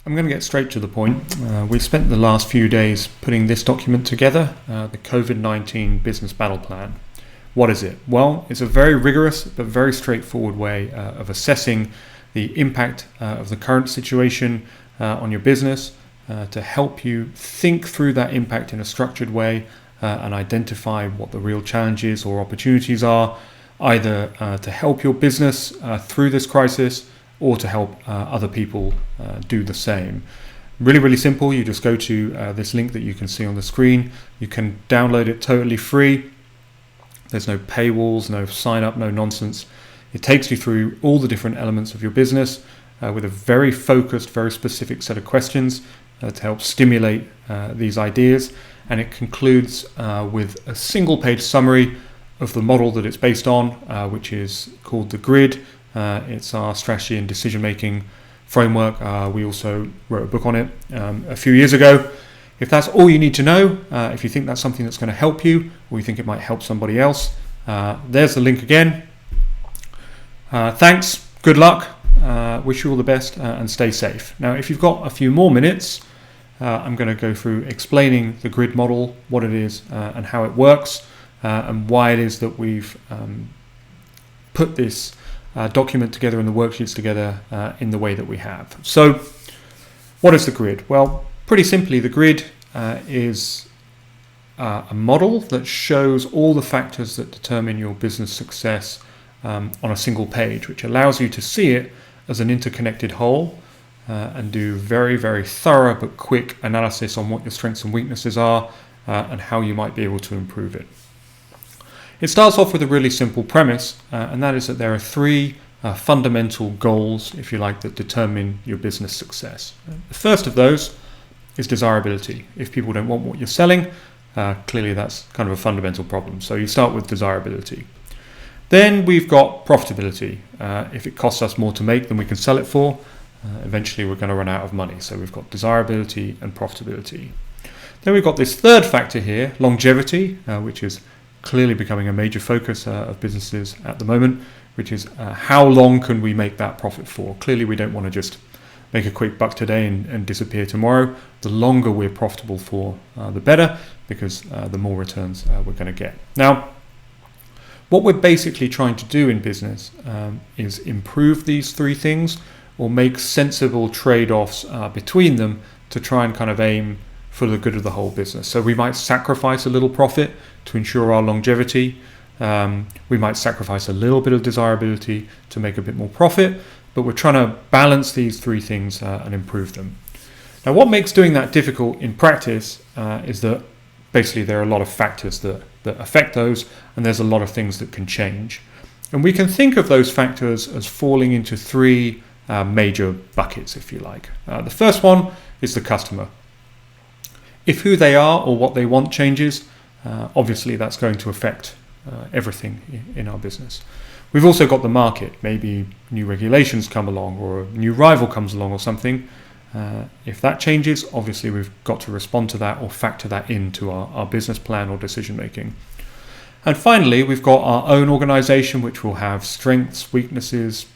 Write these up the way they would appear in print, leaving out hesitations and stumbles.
I'm going to get straight to the point. We spent the last few days putting this document together, the COVID-19 Business Battle Plan. What is it? Well, it's a very rigorous but very straightforward way of assessing the impact of the current situation on your business to help you think through that impact in a structured way and identify what the real challenges or opportunities are, either to help your business through this crisis or to help other people do the same. Really simple. You just go to this link that you can see on the screen. You can download it totally free. There's no paywalls, no sign up, no nonsense. It takes you through all the different elements of your business with a very focused, very specific set of questions to help stimulate these ideas. And it concludes with a single page summary of the model that it's based on, which is called the grid. It's our strategy and decision-making framework. We also wrote a book on it a few years ago. If that's all you need to know, if you think that's something that's going to help you, or you think it might help somebody else, there's the link again. Thanks, good luck, wish you all the best, and stay safe. Now, if you've got a few more minutes, I'm going to go through explaining the grid model, what it is, and how it works, and why it is that we've put this document together and the worksheets together in the way that we have. So, what is the grid? Well, pretty simply, the grid is a model that shows all the factors that determine your business success on a single page, which allows you to see it as an interconnected whole and do very thorough but quick analysis on what your strengths and weaknesses are and how you might be able to improve it. It starts off with a really simple premise, and that is that there are three fundamental goals, if you like, that determine your business success. The first of those is desirability. If people don't want what you're selling, clearly that's kind of a fundamental problem. So you start with desirability. Then we've got profitability. If it costs us more to make than we can sell it for, eventually we're going to run out of money. So we've got desirability and profitability. Then we've got this third factor here, longevity, which is clearly becoming a major focus of businesses at the moment, which is how long can we make that profit for? Clearly we don't want to just make a quick buck today and disappear tomorrow. The longer we're profitable for, the better, because the more returns we're going to get. Now, what we're basically trying to do in business is improve these three things or make sensible trade-offs between them to try and kind of aim for the good of the whole business. So we might sacrifice a little profit to ensure our longevity. We might sacrifice a little bit of desirability to make a bit more profit, but we're trying to balance these three things and improve them. Now, what makes doing that difficult in practice is that basically there are a lot of factors that affect those, and there's a lot of things that can change. And we can think of those factors as falling into three major buckets, if you like. The first one is the customer. If who they are or what they want changes, obviously that's going to affect everything in our business. We've also got the market. Maybe new regulations come along or a new rival comes along or something. If that changes, obviously we've got to respond to that or factor that into our business plan or decision making. And finally, we've got our own organization, which will have strengths, weaknesses,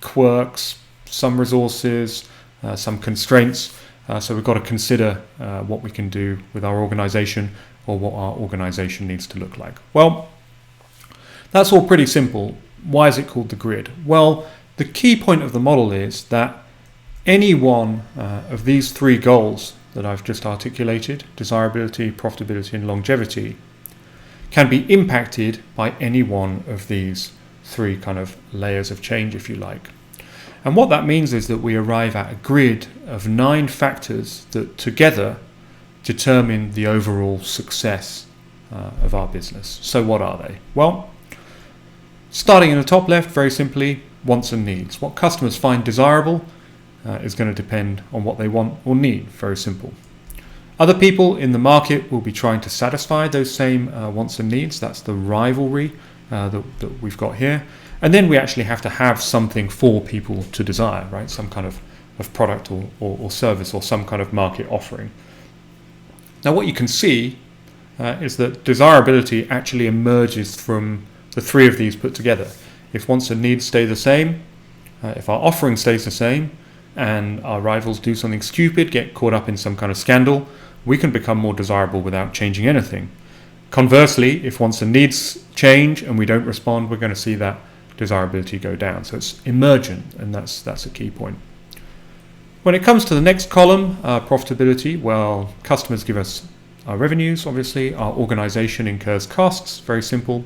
quirks, some resources, some constraints. So we've got to consider what we can do with our organization or what our organization needs to look like. Well, that's all pretty simple. Why is it called the grid? Well, the key point of the model is that any one of these three goals that I've just articulated, desirability, profitability, and longevity, can be impacted by any one of these three kind of layers of change, if you like. And what that means is that we arrive at a grid of 9 factors that together determine the overall success of our business. So what are they? Well, starting in the top left, very simply, wants and needs. What customers find desirable is going to depend on what they want or need. Very simple. Other people in the market will be trying to satisfy those same wants and needs. That's the rivalry that we've got here. And then we actually have to have something for people to desire, right? Some kind of product or service or some kind of market offering. Now what you can see is that desirability actually emerges from the three of these put together. If wants and needs stay the same, if our offering stays the same, and our rivals do something stupid, get caught up in some kind of scandal, we can become more desirable without changing anything. Conversely, if once the needs change and we don't respond, we're going to see that desirability go down. So it's emergent, and that's a key point. When it comes to the next column, profitability, well, customers give us our revenues, obviously. Our organization incurs costs, very simple.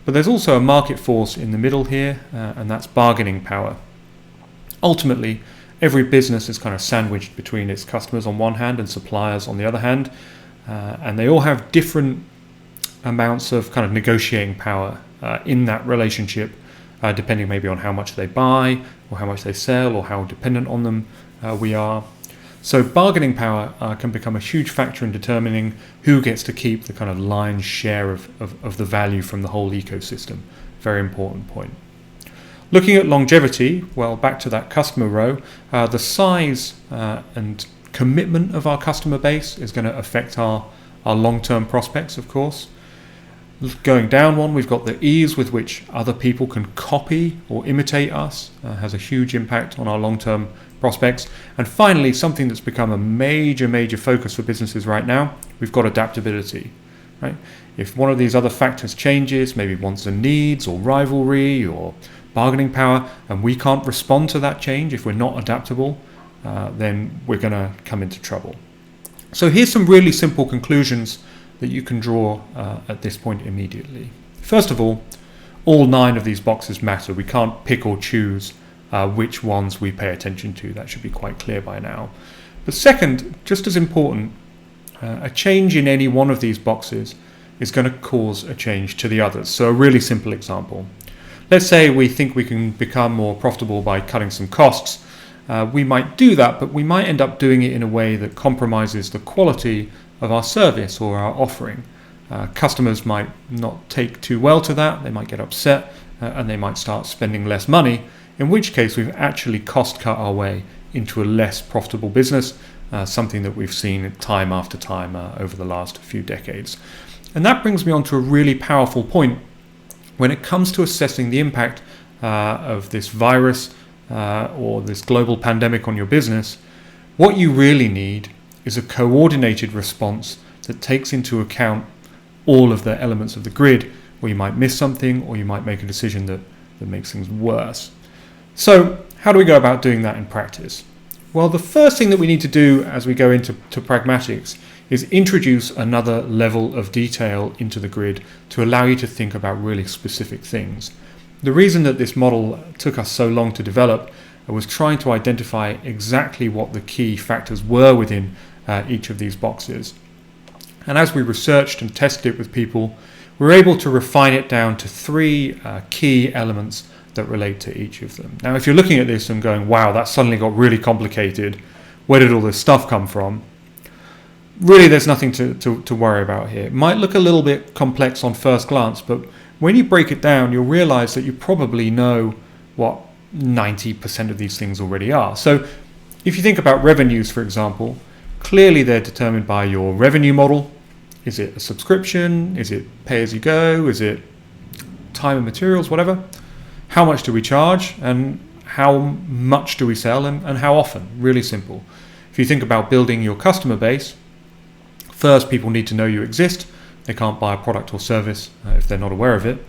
But there's also a market force in the middle here, and that's bargaining power. Ultimately, every business is kind of sandwiched between its customers on one hand and suppliers on the other hand, and they all have different amounts of kind of negotiating power in that relationship, depending maybe on how much they buy or how much they sell or how dependent on them we are. So bargaining power can become a huge factor in determining who gets to keep the kind of lion's share of the value from the whole ecosystem. Very important point. Looking at longevity, well, back to that customer row, the size and commitment of our customer base is going to affect our long-term prospects, of course. Going down one, we've got the ease with which other people can copy or imitate us, has a huge impact on our long-term prospects. And finally, something that's become a major focus for businesses right now, we've got adaptability. Right? If one of these other factors changes, maybe wants and needs or rivalry or bargaining power, and we can't respond to that change, if we're not adaptable, then we're going to come into trouble. So here's some really simple conclusions that you can draw at this point immediately. First of all 9 of these boxes matter. We can't pick or choose which ones we pay attention to. That should be quite clear by now. But second, just as important, a change in any one of these boxes is going to cause a change to the others. So a really simple example. Let's say we think we can become more profitable by cutting some costs. We might do that, but we might end up doing it in a way that compromises the quality of our service or our offering. Customers might not take too well to that. They might get upset and they might start spending less money, in which case we've actually cost cut our way into a less profitable business, something that we've seen time after time over the last few decades. And that brings me on to a really powerful point. When it comes to assessing the impact of this virus or this global pandemic on your business, what you really need is a coordinated response that takes into account all of the elements of the grid, where you might miss something or you might make a decision that makes things worse. So how do we go about doing that in practice? Well, the first thing that we need to do as we go into pragmatics is introduce another level of detail into the grid to allow you to think about really specific things. The reason that this model took us so long to develop was trying to identify exactly what the key factors were within each of these boxes. And as we researched and tested it with people, we were able to refine it down to 3 key elements that relate to each of them. Now, if you're looking at this and going, wow, that suddenly got really complicated, where did all this stuff come from? Really, there's nothing to worry about here. It might look a little bit complex on first glance, but when you break it down, you'll realize that you probably know what 90% of these things already are. So if you think about revenues, for example, clearly they're determined by your revenue model. Is it a subscription? Is it pay as you go? Is it time and materials, whatever? How much do we charge? And how much do we sell and how often? Really simple. If you think about building your customer base, first people need to know you exist. They can't buy a product or service if they're not aware of it.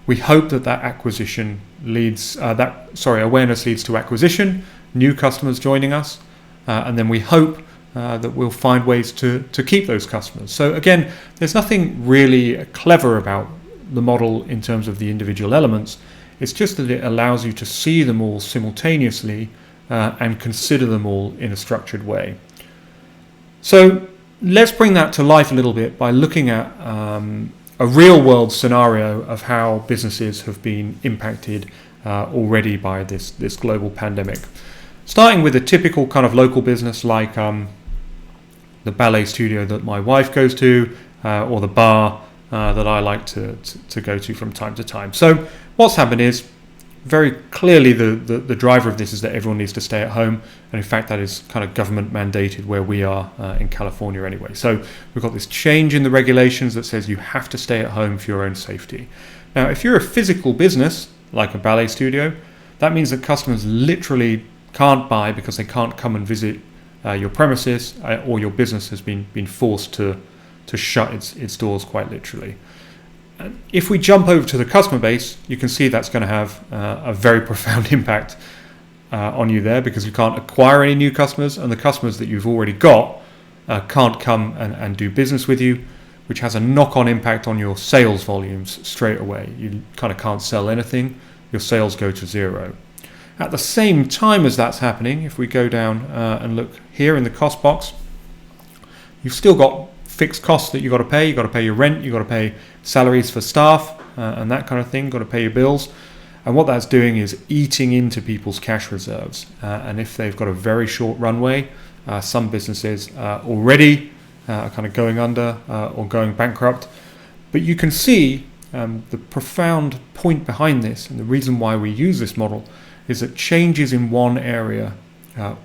We hope that acquisition leads, awareness leads to acquisition, new customers joining us, and then we hope that we'll find ways to keep those customers. So again, there's nothing really clever about the model in terms of the individual elements. It's just that it allows you to see them all simultaneously and consider them all in a structured way. So let's bring that to life a little bit by looking at a real-world scenario of how businesses have been impacted already by this global pandemic. Starting with a typical kind of local business like the ballet studio that my wife goes to or the bar that I like to go to from time to time. So what's happened is, very clearly the driver of this is that everyone needs to stay at home, and in fact that is kind of government mandated where we are in California anyway. So we've got this change in the regulations that says you have to stay at home for your own safety. Now if you're a physical business like a ballet studio, that means that customers literally can't buy because they can't come and visit your premises, or your business has been forced to shut its doors quite literally. And if we jump over to the customer base, you can see that's going to have a very profound impact on you there, because you can't acquire any new customers, and the customers that you've already got can't come and do business with you, which has a knock-on impact on your sales volumes straight away. You kind of can't sell anything, your sales go to zero. At the same time as that's happening, if we go down and look here in the cost box, you've still got fixed costs that you've got to pay. You've got to pay your rent, you've got to pay salaries for staff and that kind of thing, you've got to pay your bills. And what that's doing is eating into people's cash reserves. And if they've got a very short runway, some businesses already are kind of going under or going bankrupt. But you can see the profound point behind this, and the reason why we use this model, is that changes in one area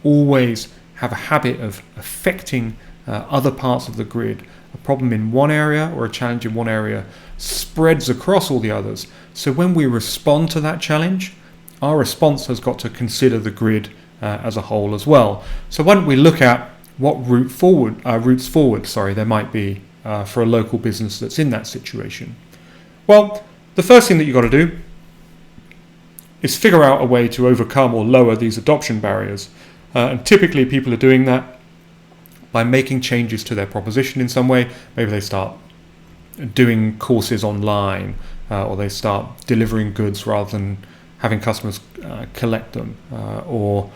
always have a habit of affecting other parts of the grid. A problem in one area or a challenge in one area spreads across all the others. So when we respond to that challenge, our response has got to consider the grid as a whole as well. So why don't we look at what routes forward there might be for a local business that's in that situation. Well, the first thing that you've got to do is figure out a way to overcome or lower these adoption barriers. And typically people are doing that by making changes to their proposition in some way. Maybe they start doing courses online, or they start delivering goods rather than having customers collect them, or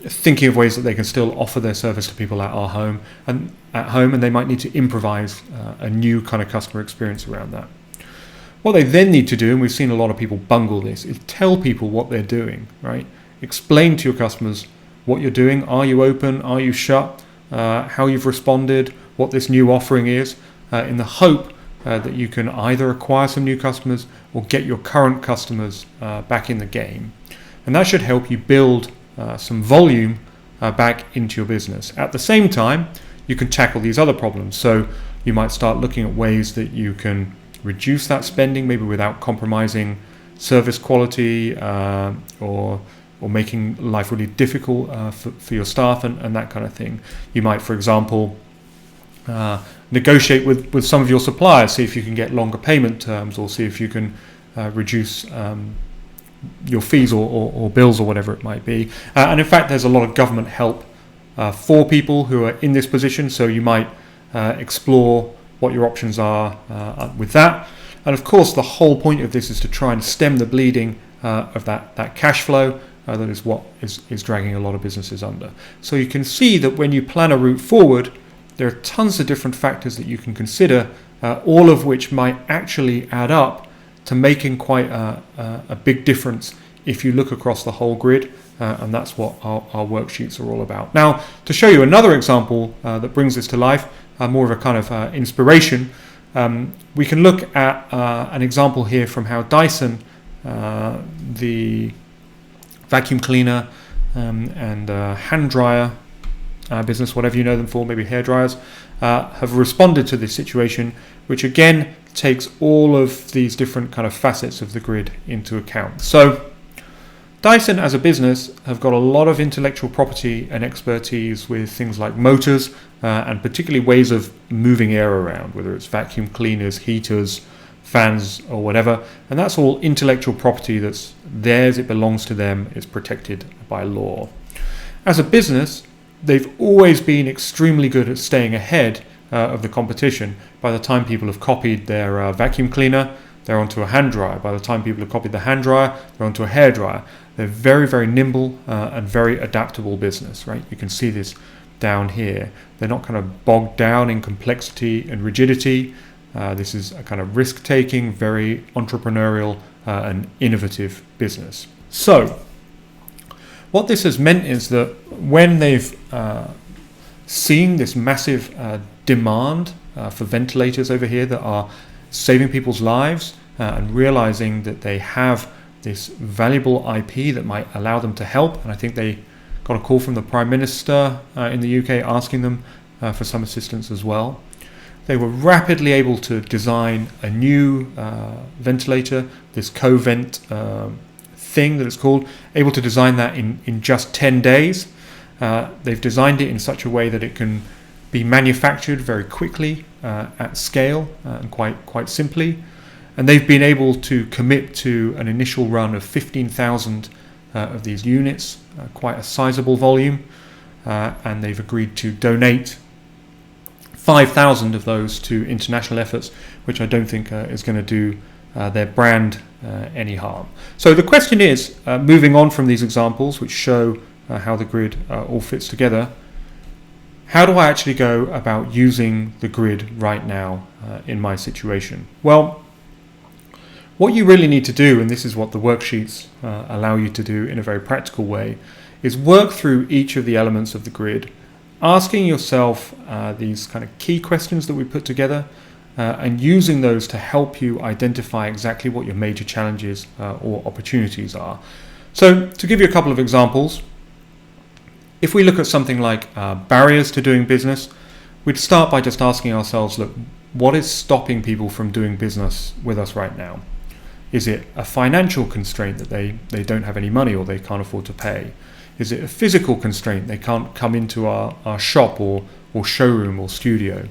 thinking of ways that they can still offer their service to people at home, and they might need to improvise a new kind of customer experience around that. What they then need to do, and we've seen a lot of people bungle this, is tell people what they're doing, right? Explain to your customers what you're doing. Are you open? Are you shut? How you've responded, what this new offering is, in the hope that you can either acquire some new customers or get your current customers back in the game. And that should help you build some volume back into your business. At the same time, you can tackle these other problems. So you might start looking at ways that you can reduce that spending, maybe without compromising service quality or making life really difficult for your staff and that kind of thing. You might, for example, negotiate with some of your suppliers, see if you can get longer payment terms, or see if you can reduce your fees or bills or whatever it might be. And in fact, there's a lot of government help for people who are in this position, so you might explore what your options are with that. And of course, the whole point of this is to try and stem the bleeding of that cash flow. That is what is dragging a lot of businesses under. So you can see that when you plan a route forward, there are tons of different factors that you can consider, all of which might actually add up to making quite a big difference if you look across the whole grid, and that's what our worksheets are all about. Now, to show you another example that brings this to life, more of a kind of inspiration, we can look at an example here from how Dyson, the vacuum cleaner and hand dryer business, whatever you know them for, maybe hair dryers, have responded to this situation, which again takes all of these different kind of facets of the grid into account. So Dyson as a business have got a lot of intellectual property and expertise with things like motors and particularly ways of moving air around, whether it's vacuum cleaners, heaters, fans or whatever, and that's all intellectual property that's theirs, it belongs to them, it's protected by law. As a business, they've always been extremely good at staying ahead of the competition. By the time people have copied their vacuum cleaner, they're onto a hand dryer. By the time people have copied the hand dryer, they're onto a hair dryer. They're very, very nimble and very adaptable business, right? You can see this down here. They're not kind of bogged down in complexity and rigidity. This is a kind of risk-taking, very entrepreneurial and innovative business. So what this has meant is that when they've seen this massive demand for ventilators over here that are saving people's lives and realizing that they have this valuable IP that might allow them to help, and I think they got a call from the Prime Minister in the UK asking them for some assistance as well. They were rapidly able to design a new ventilator, this CoVent thing that it's called, able to design that in just 10 days. They've designed it in such a way that it can be manufactured very quickly at scale and quite simply. And they've been able to commit to an initial run of 15,000 of these units, quite a sizable volume, and they've agreed to donate 5,000 of those to international efforts, which I don't think is going to do their brand any harm. So the question is, moving on from these examples which show how the grid all fits together, how do I actually go about using the grid right now in my situation? Well, what you really need to do, and this is what the worksheets allow you to do in a very practical way, is work through each of the elements of the grid, asking yourself these kind of key questions that we put together, and using those to help you identify exactly what your major challenges or opportunities are. So to give you a couple of examples, if we look at something like barriers to doing business, we'd start by just asking ourselves, look, what is stopping people from doing business with us right now? Is it a financial constraint that they don't have any money or they can't afford to pay? Is it a physical constraint? They can't come into our shop or showroom or studio?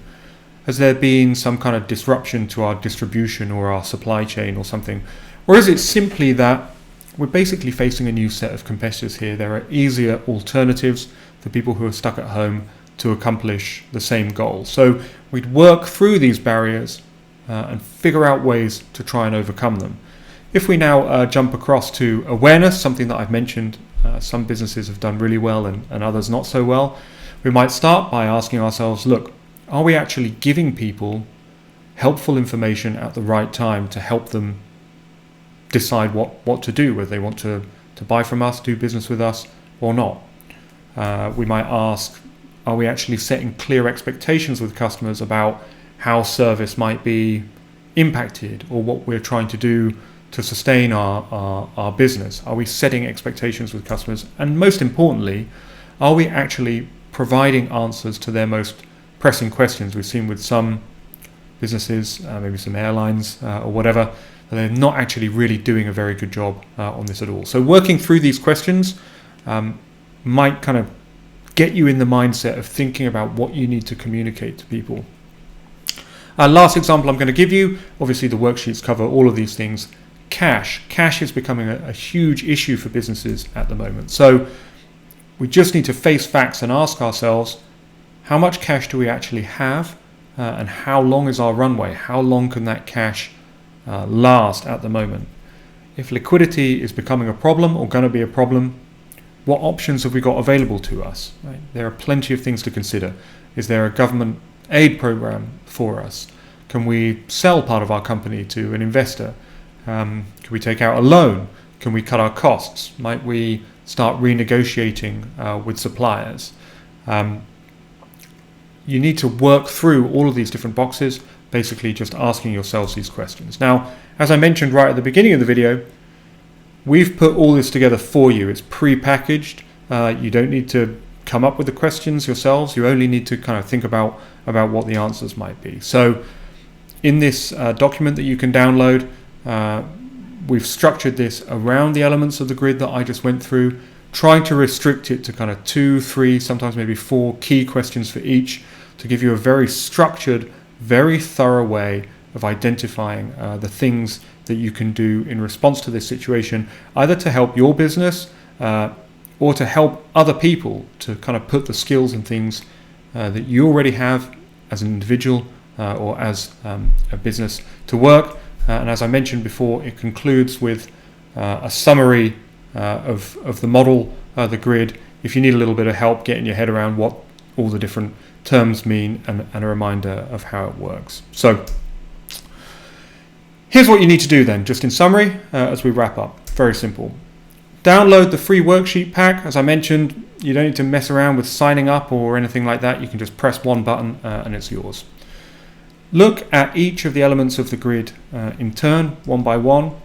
Has there been some kind of disruption to our distribution or our supply chain or something? Or is it simply that we're basically facing a new set of competitors here? There are easier alternatives for people who are stuck at home to accomplish the same goal. So we'd work through these barriers and figure out ways to try and overcome them. If we now jump across to awareness, something that I've mentioned, some businesses have done really well and others not so well, we might start by asking ourselves, look, are we actually giving people helpful information at the right time to help them decide what to do, whether they want to buy from us, do business with us or not? We might ask, are we actually setting clear expectations with customers about how service might be impacted or what we're trying to do to sustain our business? Are we setting expectations with customers? And most importantly, are we actually providing answers to their most pressing questions? We've seen with some businesses, maybe some airlines or whatever, they're not actually really doing a very good job on this at all. So working through these questions might kind of get you in the mindset of thinking about what you need to communicate to people. Last example I'm going to give you, obviously the worksheets cover all of these things. Cash is becoming a huge issue for businesses at the moment. So we just need to face facts and ask ourselves, how much cash do we actually have, and how long is our runway? How long can that cash last at the moment? If liquidity is becoming a problem or going to be a problem, what options have we got available to us? Right? There are plenty of things to consider. Is there a government aid program for us? Can we sell part of our company to an investor? Can we take out a loan? Can we cut our costs? Might we start renegotiating with suppliers? You need to work through all of these different boxes, basically just asking yourselves these questions. Now, as I mentioned right at the beginning of the video, we've put all this together for you. It's pre-packaged. You don't need to come up with the questions yourselves. You only need to kind of think about what the answers might be. So in this document that you can download, we've structured this around the elements of the grid that I just went through, trying to restrict it to kind of 2, 3, sometimes maybe 4 key questions for each, to give you a very structured, very thorough way of identifying the things that you can do in response to this situation, either to help your business or to help other people to kind of put the skills and things that you already have as an individual or as a business to work. And as I mentioned before, it concludes with a summary of the model, the grid, if you need a little bit of help getting your head around what all the different terms mean and a reminder of how it works. So here's what you need to do then, just in summary, as we wrap up. Very simple. Download the free worksheet pack. As I mentioned, you don't need to mess around with signing up or anything like that. You can just press one button and it's yours. Look at each of the elements of the grid in turn, one by one.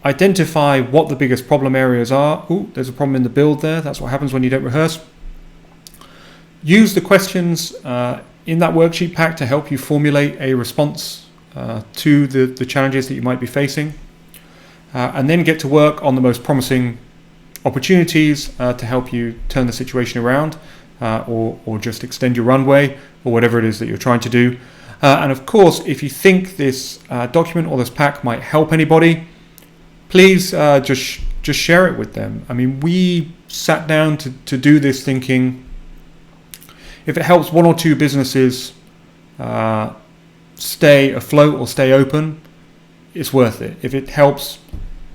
Identify what the biggest problem areas are. Ooh, there's a problem in the build there. That's what happens when you don't rehearse. Use the questions in that worksheet pack to help you formulate a response to the challenges that you might be facing. and then get to work on the most promising opportunities to help you turn the situation around, or just extend your runway, or whatever it is that you're trying to do. And of course, if you think this document or this pack might help anybody, please just share it with them. I mean, we sat down to do this thinking, if it helps one or two businesses stay afloat or stay open, it's worth it. If it helps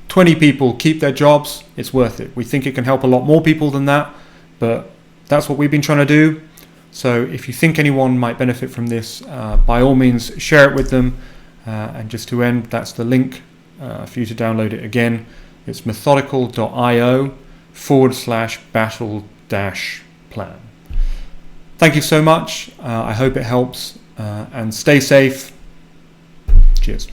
20 people keep their jobs, it's worth it. We think it can help a lot more people than that, but that's what we've been trying to do. So if you think anyone might benefit from this, by all means share it with them. And just to end, that's the link for you to download it again. It's methodical.io/battle-plan. Thank you so much. I hope it helps, and stay safe. Cheers.